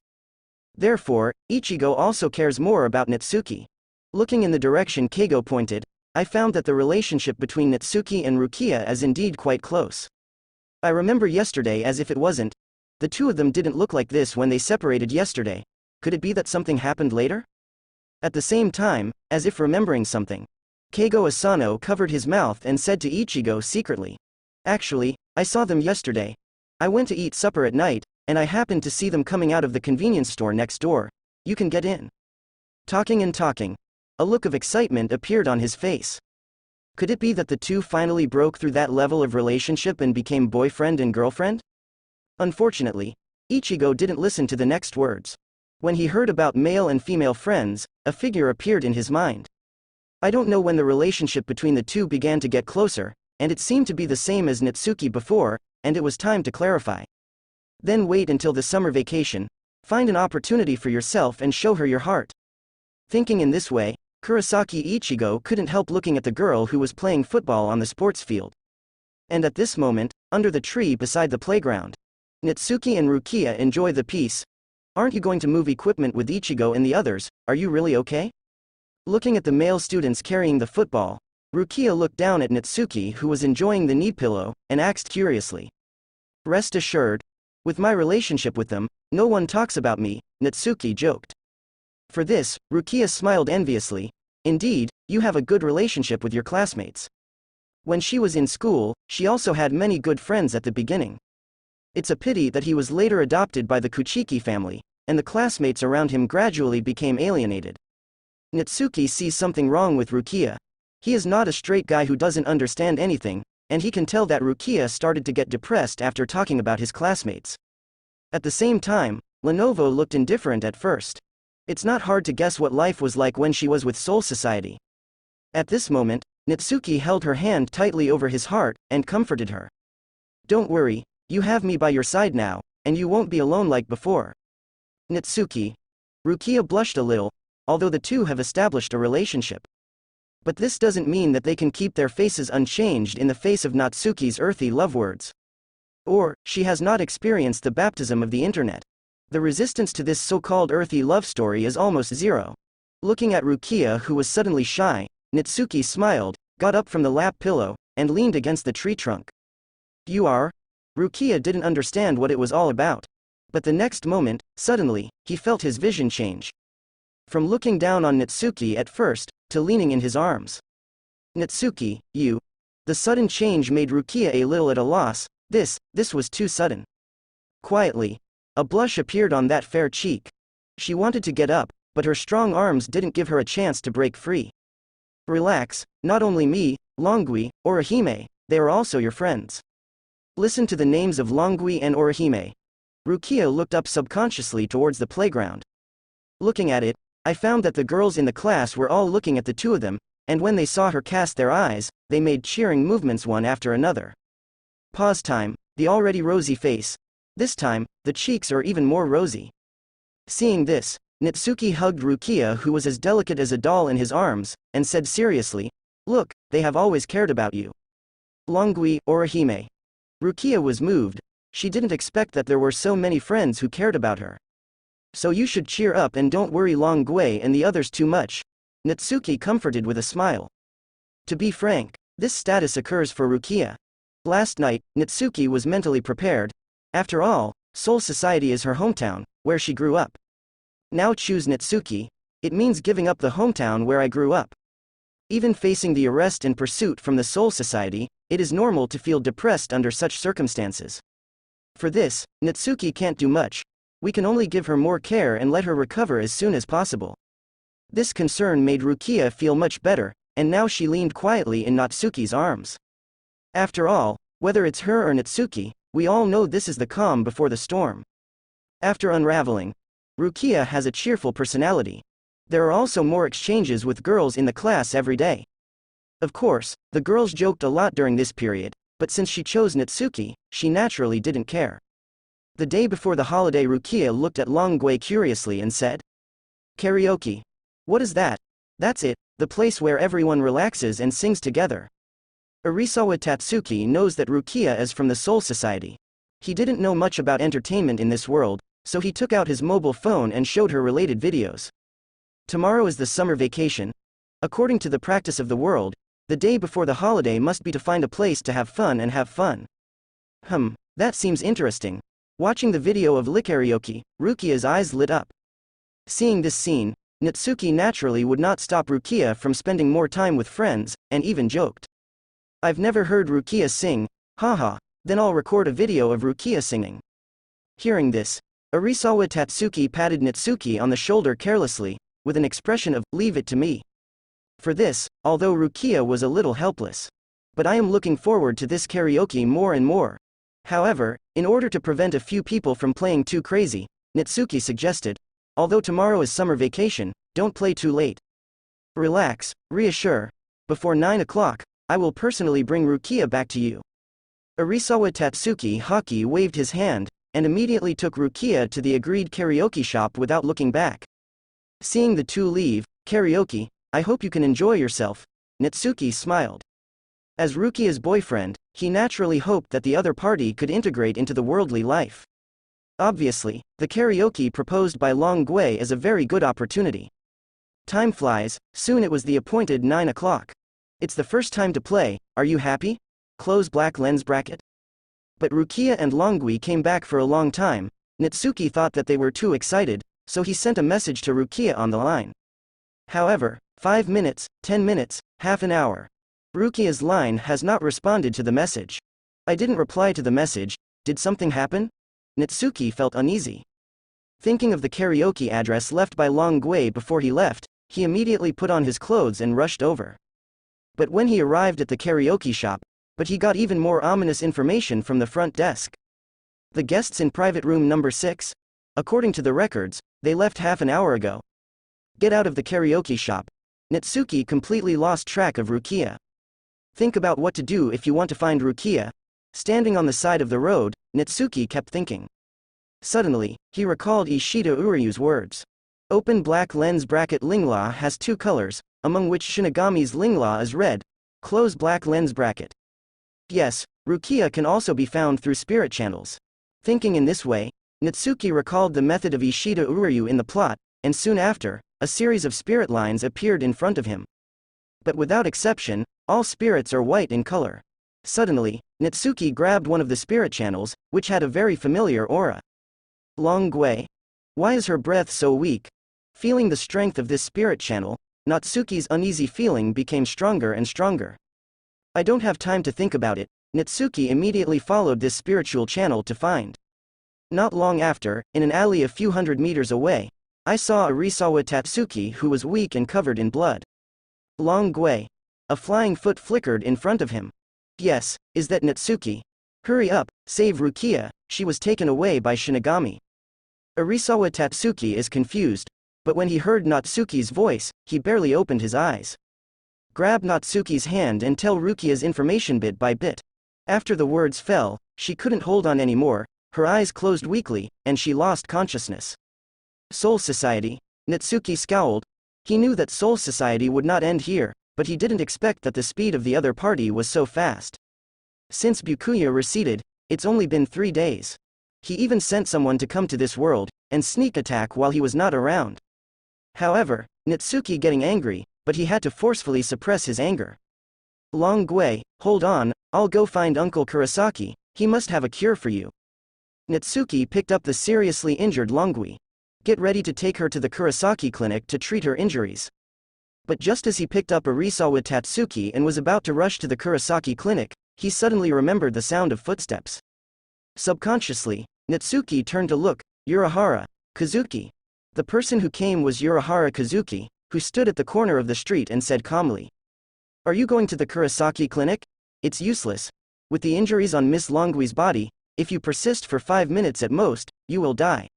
Therefore, Ichigo also cares more about Natsuki. Looking in the direction Keigo pointed, I found that the relationship between Natsuki and Rukia is indeed quite close. I remember yesterday as if it wasn't. The two of them didn't look like this when they separated yesterday. Could it be that something happened later? At the same time, as if remembering something, Keigo Asano covered his mouth and said to Ichigo secretly, "Actually, I saw them yesterday. I went to eat supper at night, and I happened to see them coming out of the convenience store next door. You can get in." Talking and talking. A look of excitement appeared on his face. Could it be that the two finally broke through that level of relationship and became boyfriend and girlfriend? Unfortunately, Ichigo didn't listen to the next words. When he heard about male and female friends, a figure appeared in his mind. I don't know when the relationship between the two began to get closer, and it seemed to be the same as Natsuki before, and it was time to clarify. Then wait until the summer vacation, find an opportunity for yourself and show her your heart. Thinking in this way, Kurosaki Ichigo couldn't help looking at the girl who was playing football on the sports field. And at this moment, under the tree beside the playground, Natsuki and Rukia enjoy the peace. "Aren't you going to move equipment with Ichigo and the others? Are you really okay?" Looking at the male students carrying the football, Rukia looked down at Natsuki, who was enjoying the knee pillow, and asked curiously. "Rest assured, with my relationship with them, no one talks about me," Natsuki joked. For this, Rukia smiled enviously. "Indeed, you have a good relationship with your classmates." When she was in school, she also had many good friends at the beginning. It's a pity that he was later adopted by the Kuchiki family, and the classmates around him gradually became alienated. Natsuki sees something wrong with Rukia. He is not a straight guy who doesn't understand anything, and he can tell that Rukia started to get depressed after talking about his classmates. At the same time, Lenovo looked indifferent at first. It's not hard to guess what life was like when she was with Soul Society. At this moment, Natsuki held her hand tightly over his heart, and comforted her. "Don't worry, you have me by your side now, and you won't be alone like before." Natsuki. Rukia blushed a little, although the two have established a relationship. But this doesn't mean that they can keep their faces unchanged in the face of Natsuki's earthy love words. Or, she has not experienced the baptism of the internet. The resistance to this so-called earthy love story is almost zero. Looking at Rukia, who was suddenly shy, Natsuki smiled, got up from the lap pillow, and leaned against the tree trunk. "You are?" Rukia didn't understand what it was all about. But the next moment, suddenly, he felt his vision change. From looking down on Natsuki at first, to leaning in his arms. "Natsuki, you." The sudden change made Rukia a little at a loss. This was too sudden. Quietly, a blush appeared on that fair cheek. She wanted to get up, but her strong arms didn't give her a chance to break free. "Relax, not only me, Longui, Orihime, they are also your friends. Listen to the names of Longui and Orihime." Rukia looked up subconsciously towards the playground. Looking at it, I found that the girls in the class were all looking at the two of them, and when they saw her cast their eyes, they made cheering movements one after another. Pause time, the already rosy face. This time, the cheeks are even more rosy. Seeing this, Natsuki hugged Rukia, who was as delicate as a doll, in his arms, and said seriously, "Look, they have always cared about you." Longui, Orihime. Rukia was moved. She didn't expect that there were so many friends who cared about her. "So you should cheer up and don't worry Longui and the others too much," Natsuki comforted with a smile. To be frank, this status occurs for Rukia. Last night, Natsuki was mentally prepared. After all, Soul Society is her hometown, where she grew up. Now choose Natsuki, it means giving up the hometown where I grew up. Even facing the arrest and pursuit from the Soul Society, it is normal to feel depressed under such circumstances. For this, Natsuki can't do much. We can only give her more care and let her recover as soon as possible. This concern made Rukia feel much better, and now she leaned quietly in Natsuki's arms. After all, whether it's her or Natsuki, we all know this is the calm before the storm. After unraveling, Rukia has a cheerful personality. There are also more exchanges with girls in the class every day. Of course, the girls joked a lot during this period, but since she chose Natsuki, she naturally didn't care. The day before the holiday, Rukia looked at Longui curiously and said, "Karaoke. What is that?" "That's it, the place where everyone relaxes and sings together." Arisawa Tatsuki knows that Rukia is from the Soul Society. He didn't know much about entertainment in this world, so he took out his mobile phone and showed her related videos. Tomorrow is the summer vacation. According to the practice of the world, the day before the holiday must be to find a place to have fun and have fun. That seems interesting. Watching the video of karaoke, Rukia's eyes lit up. Seeing this scene, Natsuki naturally would not stop Rukia from spending more time with friends, and even joked. I've never heard Rukia sing, haha, then I'll record a video of Rukia singing. Hearing this, Arisawa Tatsuki patted Natsuki on the shoulder carelessly, with an expression of, leave it to me. For this, although Rukia was a little helpless. But I am looking forward to this karaoke more and more. However, in order to prevent a few people from playing too crazy, Natsuki suggested, although tomorrow is summer vacation, don't play too late. Relax, reassure. Before 9 o'clock, I will personally bring Rukia back to you. Arisawa Tatsuki Haki waved his hand, and immediately took Rukia to the agreed karaoke shop without looking back. Seeing the two leave, karaoke, I hope you can enjoy yourself, Natsuki smiled. As Rukia's boyfriend, he naturally hoped that the other party could integrate into the worldly life. Obviously, the karaoke proposed by Long Gui is a very good opportunity. Time flies, soon it was the appointed 9 o'clock. It's the first time to play, are you happy? Close black lens bracket. But Rukia and Longui came back for a long time. Natsuki thought that they were too excited, so he sent a message to Rukia on the line. However, 5 minutes, 10 minutes, half an hour. Rukia's line has not responded to the message. I didn't reply to the message, did something happen? Natsuki felt uneasy. Thinking of the karaoke address left by Long Gui before he left, he immediately put on his clothes and rushed over. But when he arrived at the karaoke shop, he got even more ominous information from the front desk. The guests in private room number 6? According to the records, they left half an hour ago. Get out of the karaoke shop. Natsuki completely lost track of Rukia. Think about what to do if you want to find Rukia. Standing on the side of the road, Natsuki kept thinking. Suddenly, he recalled Ishida Uryu's words. Open black lens bracket Lingla has 2 colors, among which Shinigami's Lingla is red. Close black lens bracket. Yes, Rukia can also be found through spirit channels. Thinking in this way, Natsuki recalled the method of Ishida Uryu in the plot, and soon after, a series of spirit lines appeared in front of him. But without exception, all spirits are white in color. Suddenly, Natsuki grabbed one of the spirit channels, which had a very familiar aura. Long Gui? Why is her breath so weak? Feeling the strength of this spirit channel, Natsuki's uneasy feeling became stronger and stronger. I don't have time to think about it, Natsuki immediately followed this spiritual channel to find. Not long after, in an alley a few hundred meters away, I saw Arisawa Tatsuki who was weak and covered in blood. Long Gui. A flying foot flickered in front of him. Yes, is that Natsuki? Hurry up, save Rukia, she was taken away by Shinigami. Arisawa Tatsuki is confused, but when he heard Natsuki's voice, he barely opened his eyes. Grab Natsuki's hand and tell Rukia's information bit by bit. After the words fell, she couldn't hold on anymore, her eyes closed weakly, and she lost consciousness. Soul Society. Natsuki scowled. He knew that Soul Society would not end here, but he didn't expect that the speed of the other party was so fast. Since Byakuya receded, it's only been 3 days. He even sent someone to come to this world, and sneak attack while he was not around. However, Natsuki getting angry, but he had to forcefully suppress his anger. Long Gui, hold on, I'll go find Uncle Kurosaki, he must have a cure for you. Natsuki picked up the seriously injured Longui. Get ready to take her to the Kurosaki clinic to treat her injuries. But just as he picked up Arisawa Tatsuki and was about to rush to the Kurosaki clinic, he suddenly remembered the sound of footsteps. Subconsciously, Natsuki turned to look. Yurihara, Kazuki. The person who came was Yurihara Kazuki, who stood at the corner of the street and said calmly. Are you going to the Kurosaki clinic? It's useless. With the injuries on Miss Longui's body, if you persist for 5 minutes at most, you will die.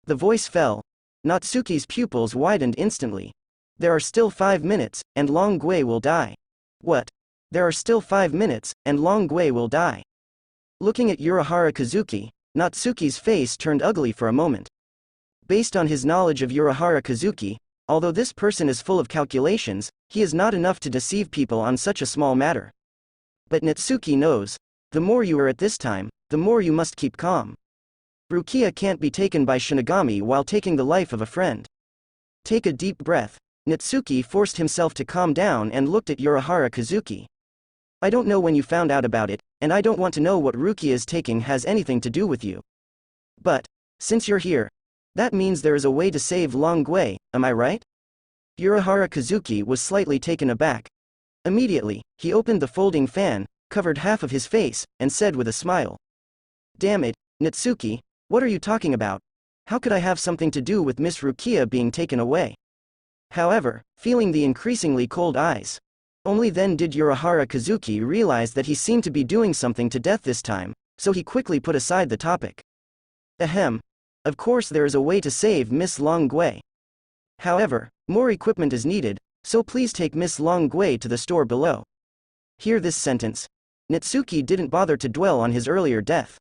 The voice fell. Natsuki's pupils widened instantly. There are still 5 minutes, and Long Gui will die. What? There are still 5 minutes, and Long Gui will die. Looking at Yurihara Kazuki, Natsuki's face turned ugly for a moment. Based on his knowledge of Yurihara Kazuki, although this person is full of calculations, he is not enough to deceive people on such a small matter. But Natsuki knows, the more you are at this time, the more you must keep calm. Rukia can't be taken by Shinigami while taking the life of a friend. Take a deep breath. Natsuki forced himself to calm down and looked at Yurihara Kazuki. I don't know when you found out about it, and I don't want to know what Rukia's taking has anything to do with you. But, since you're here, that means there is a way to save Long Gui, am I right? Yurihara Kazuki was slightly taken aback. Immediately, he opened the folding fan, covered half of his face, and said with a smile. Damn it, Natsuki, what are you talking about? How could I have something to do with Miss Rukia being taken away? However, feeling the increasingly cold eyes, only then did Yurihara Kazuki realize that he seemed to be doing something to death this time, so he quickly put aside the topic. Ahem. Of course there is a way to save Miss Long Gui. However, more equipment is needed, so please take Miss Long Gui to the store below. Hear this sentence. Natsuki didn't bother to dwell on his earlier death.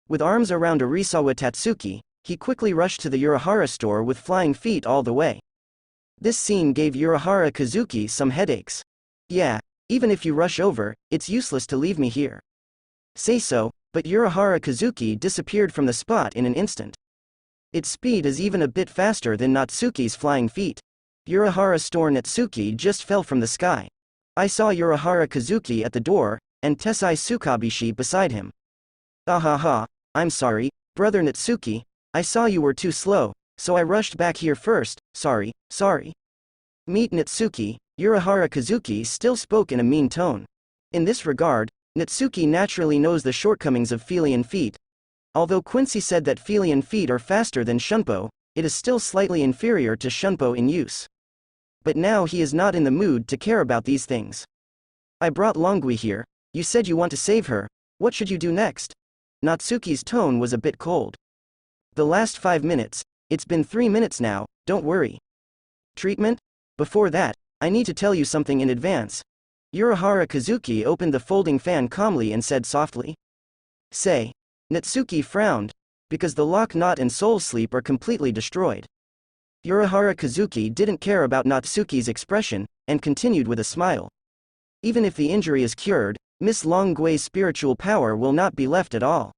With arms around Arisawa Tatsuki, he quickly rushed to the Yurihara store with flying feet all the way. This scene gave Yurihara Kazuki some headaches. Yeah, even if you rush over, it's useless to leave me here. Say so, but Yurihara Kazuki disappeared from the spot in an instant. Its speed is even a bit faster than Natsuki's flying feet. Yurihara store Natsuki just fell from the sky. I saw Yurihara Kazuki at the door, and Tessai Tsukabishi beside him. Ahaha, I'm sorry, brother Natsuki, I saw you were too slow, so I rushed back here first, sorry. Meet Natsuki. Yurihara Kazuki still spoke in a mean tone. In this regard, Natsuki naturally knows the shortcomings of Felian feet. Although Quincy said that Felian feet are faster than Shunpo, it is still slightly inferior to Shunpo in use. But now he is not in the mood to care about these things. I brought Longui here, you said you want to save her, what should you do next? Natsuki's tone was a bit cold. The last 5 minutes, it's been 3 minutes now, don't worry. Treatment? Before that, I need to tell you something in advance. Yurihara Kazuki opened the folding fan calmly and said softly. Say. Natsuki frowned, because the lock knot and soul sleep are completely destroyed. Yurihara Kazuki didn't care about Natsuki's expression, and continued with a smile. Even if the injury is cured, Miss Long Gui's spiritual power will not be left at all.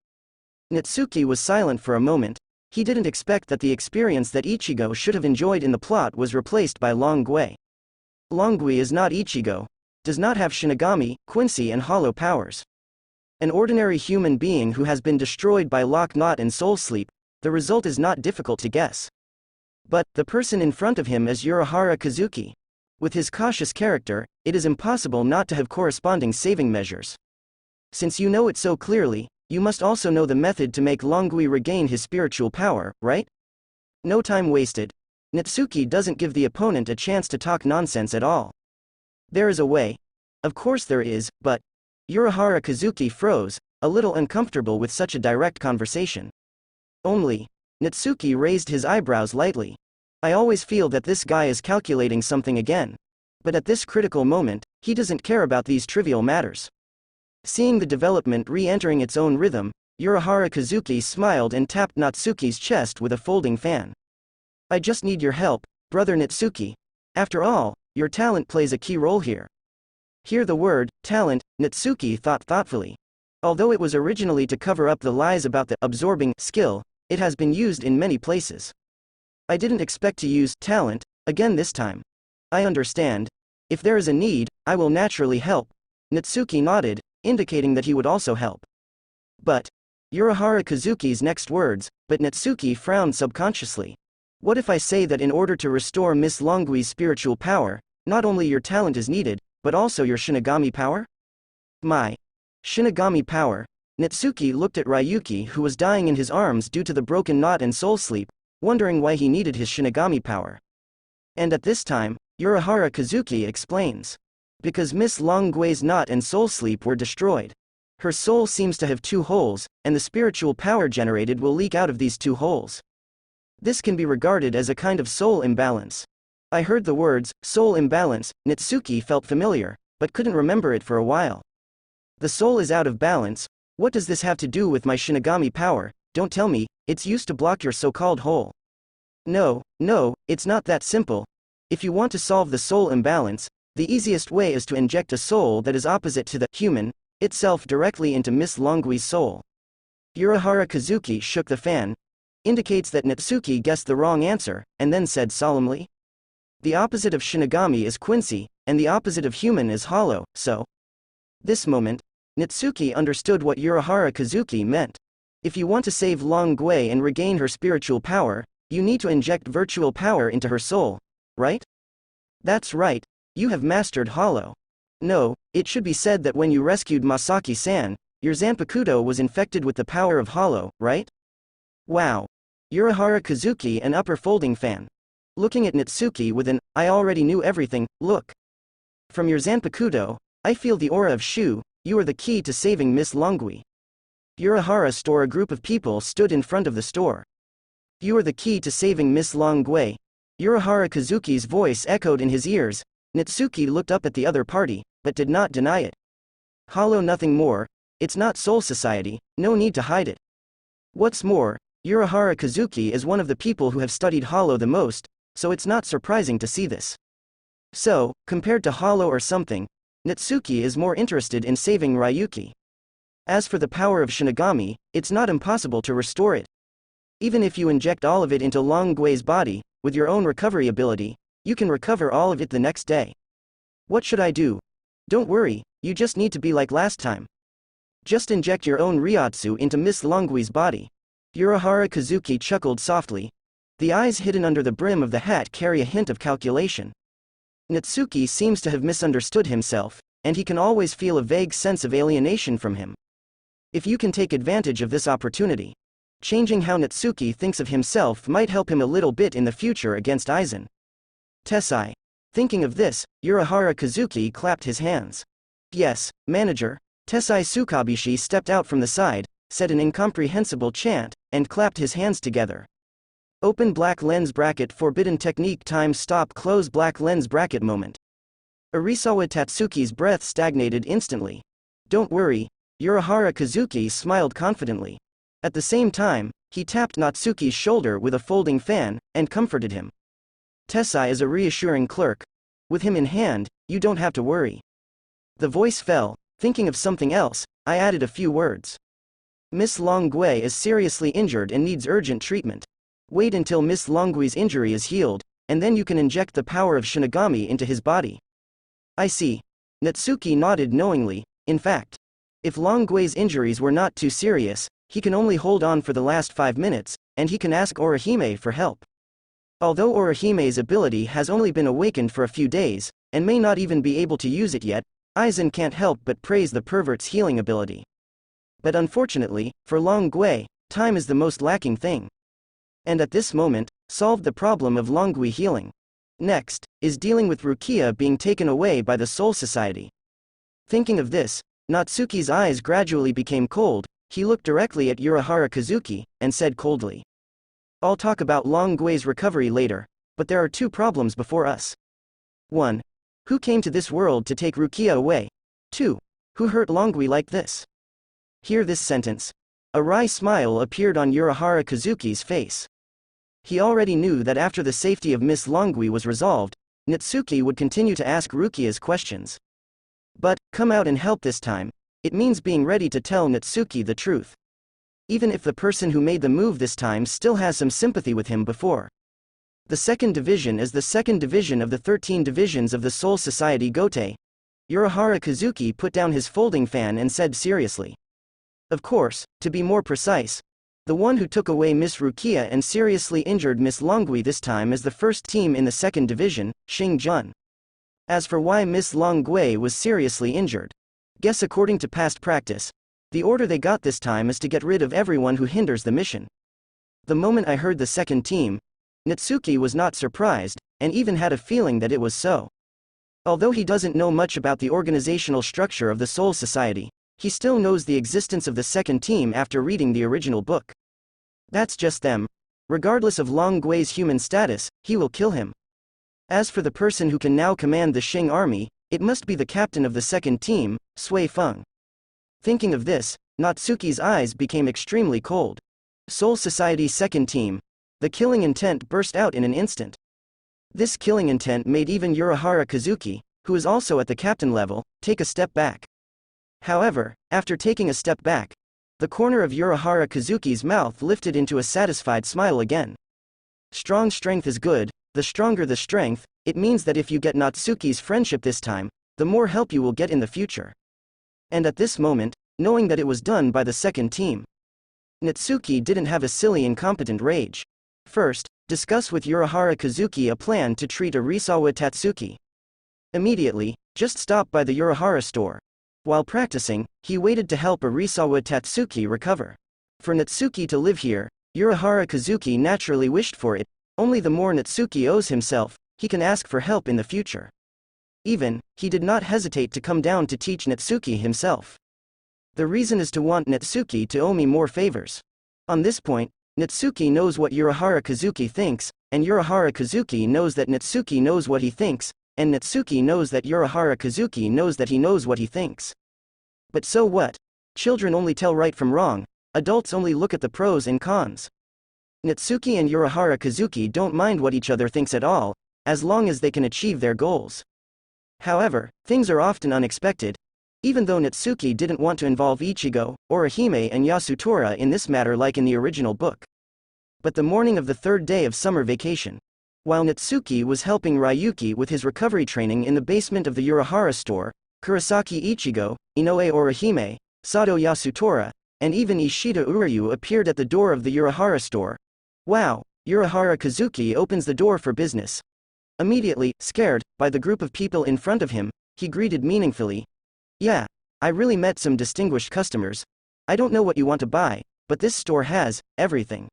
Natsuki was silent for a moment. He didn't expect that the experience that Ichigo should have enjoyed in the plot was replaced by Long Gui. Long Gui is not Ichigo, does not have Shinigami, Quincy and hollow powers. An ordinary human being who has been destroyed by lock knot and soul sleep, the result is not difficult to guess. But, the person in front of him is Yurihara Kazuki. With his cautious character, it is impossible not to have corresponding saving measures. Since you know it so clearly, you must also know the method to make Longui regain his spiritual power, right? No time wasted. Natsuki doesn't give the opponent a chance to talk nonsense at all. There is a way. Of course there is, but... Yurihara Kazuki froze, a little uncomfortable with such a direct conversation. Only... Natsuki raised his eyebrows lightly. I always feel that this guy is calculating something again. But at this critical moment, he doesn't care about these trivial matters. Seeing the development re-entering its own rhythm, Yurihara Kazuki smiled and tapped Natsuki's chest with a folding fan. I just need your help, brother Natsuki. After all, your talent plays a key role here. Hear the word, talent, Natsuki thought thoughtfully. Although it was originally to cover up the lies about the absorbing skill, it has been used in many places. I didn't expect to use talent again this time. I understand. If there is a need, I will naturally help. Natsuki nodded, indicating that he would also help. But, Yurihara Kazuki's next words, but Natsuki frowned subconsciously. What if I say that in order to restore Miss Longui's spiritual power, not only your talent is needed, but also your Shinigami power? My Shinigami power. Natsuki looked at Ryuki who was dying in his arms due to the broken knot and soul sleep, wondering why he needed his Shinigami power. And at this time, Yurihara Kazuki explains. Because Miss Longui's knot and soul sleep were destroyed. Her soul seems to have 2 holes, and the spiritual power generated will leak out of these 2 holes. This can be regarded as a kind of soul imbalance. I heard the words, soul imbalance. Natsuki felt familiar, but couldn't remember it for a while. The soul is out of balance. What does this have to do with my Shinigami power? Don't tell me, it's used to block your so-called hole. No, it's not that simple. If you want to solve the soul imbalance, the easiest way is to inject a soul that is opposite to the human itself directly into Miss Longui's soul. Yurihara Kazuki shook the fan, indicates that Natsuki guessed the wrong answer, and then said solemnly, "The opposite of Shinigami is Quincy, and the opposite of human is hollow, so." This moment, Natsuki understood what Yurihara Kazuki meant. If you want to save Long Gui and regain her spiritual power, you need to inject virtual power into her soul, right? That's right, you have mastered hollow. No, it should be said that when you rescued Masaki-san, your Zanpakuto was infected with the power of hollow, right? Wow. Yurihara Kazuki an upper folding fan. Looking at Natsuki with an, I already knew everything, look. From your Zanpakuto, I feel the aura of Shu, you are the key to saving Miss Longui. Yurihara store. A group of people stood in front of the store. You are the key to saving Miss Longui. Yurihara Kazuki's voice echoed in his ears. Natsuki looked up at the other party, but did not deny it. Hollow nothing more, it's not Soul Society, no need to hide it. What's more, Yurihara Kazuki is one of the people who have studied hollow the most, so it's not surprising to see this. So, compared to hollow or something, Natsuki is more interested in saving Ryuki. As for the power of Shinigami, it's not impossible to restore it. Even if you inject all of it into Long Gui's body, with your own recovery ability, you can recover all of it the next day. What should I do? Don't worry, you just need to be like last time. Just inject your own Ryotsu into Miss Longui's body. Yurihara Kazuki chuckled softly. The eyes hidden under the brim of the hat carry a hint of calculation. Natsuki seems to have misunderstood himself, and he can always feel a vague sense of alienation from him. If you can take advantage of this opportunity, changing how Natsuki thinks of himself might help him a little bit in the future against Aizen. Tessai. Thinking of this, Yurihara Kazuki clapped his hands. Yes, manager. Tessai Tsukabishi stepped out from the side, said an incomprehensible chant, and clapped his hands together. Open black lens bracket forbidden technique time stop close black lens bracket moment. Arisawa Tatsuki's breath stagnated instantly. Don't worry, Yurihara Kazuki smiled confidently. At the same time, he tapped Natsuki's shoulder with a folding fan, and comforted him. Tessai is a reassuring clerk. With him in hand, you don't have to worry. The voice fell. Thinking of something else, I added a few words. Miss Longui is seriously injured and needs urgent treatment. Wait until Miss Longui's injury is healed, and then you can inject the power of Shinigami into his body. I see. Natsuki nodded knowingly. In fact, if Longui's injuries were not too serious, he can only hold on for the last 5 minutes, and he can ask Orihime for help. Although Orihime's ability has only been awakened for a few days, and may not even be able to use it yet, Aizen can't help but praise the pervert's healing ability. But unfortunately, for Longui, time is the most lacking thing. And at this moment, solved the problem of Longui healing. Next, is dealing with Rukia being taken away by the Soul Society. Thinking of this, Natsuki's eyes gradually became cold. He looked directly at Yurihara Kazuki, and said coldly. I'll talk about Longui's recovery later, but there are 2 problems before us. 1. Who came to this world to take Rukia away? 2. Who hurt Longui like this? Hear this sentence. A wry smile appeared on Yurihara Kazuki's face. He already knew that after the safety of Miss Longui was resolved, Natsuki would continue to ask Rukia's questions. But, come out and help this time, it means being ready to tell Natsuki the truth. Even if the person who made the move this time still has some sympathy with him before. The second division is the second division of the 13 divisions of the Soul Society Gote. Yurihara Kazuki put down his folding fan and said seriously. Of course, to be more precise, the one who took away Miss Rukia and seriously injured Miss Longui this time is the first team in the second division, Xing Jun. As for why Miss Longui was seriously injured, guess according to past practice, the order they got this time is to get rid of everyone who hinders the mission. The moment I heard the second team, Natsuki was not surprised, and even had a feeling that it was so. Although he doesn't know much about the organizational structure of the Soul Society, he still knows the existence of the second team after reading the original book. That's just them. Regardless of Longui's human status, he will kill him. As for the person who can now command the Xing army, it must be the captain of the second team, Sui Feng. Thinking of this, Natsuki's eyes became extremely cold. Soul Society's second team. The killing intent burst out in an instant. This killing intent made even Yurihara Kazuki, who is also at the captain level, take a step back. However, after taking a step back, The corner of Yurihara Kazuki's mouth lifted into a satisfied smile again. Strong strength is good, the stronger the strength, it means that if you get Natsuki's friendship this time, the more help you will get in the future. And at this moment, knowing that it was done by the second team, Natsuki didn't have a silly incompetent rage. First, discuss with Yurihara Kazuki a plan to treat Arisawa Tatsuki. Immediately, just stop by the Yurihara store. While practicing, he waited to help Arisawa Tatsuki recover. For Natsuki to live here, Yurihara Kazuki naturally wished for it, only the more Natsuki owes himself, he can ask for help in the future. Even, he did not hesitate to come down to teach Natsuki himself. The reason is to want Natsuki to owe me more favors. On this point, Natsuki knows what Yurihara Kazuki thinks, and Yurihara Kazuki knows that Natsuki knows what he thinks, and Natsuki knows that Yurihara Kazuki knows that he knows what he thinks. But so what? Children only tell right from wrong, adults only look at the pros and cons. Natsuki and Yurihara Kazuki don't mind what each other thinks at all, as long as they can achieve their goals. However, things are often unexpected. Even though Natsuki didn't want to involve Ichigo, Orihime and Yasutora in this matter like in the original book. But the morning of the third day of summer vacation, while Natsuki was helping Ryuki with his recovery training in the basement of the Yurihara store, Kurosaki Ichigo, Inoue Orihime, Sato Yasutora, and even Ishida Uryu appeared at the door of the Yurihara store. Wow, Yurihara Kazuki opens the door for business. Immediately, scared by the group of people in front of him, he greeted meaningfully. Yeah, I really met some distinguished customers. I don't know what you want to buy, but this store has everything.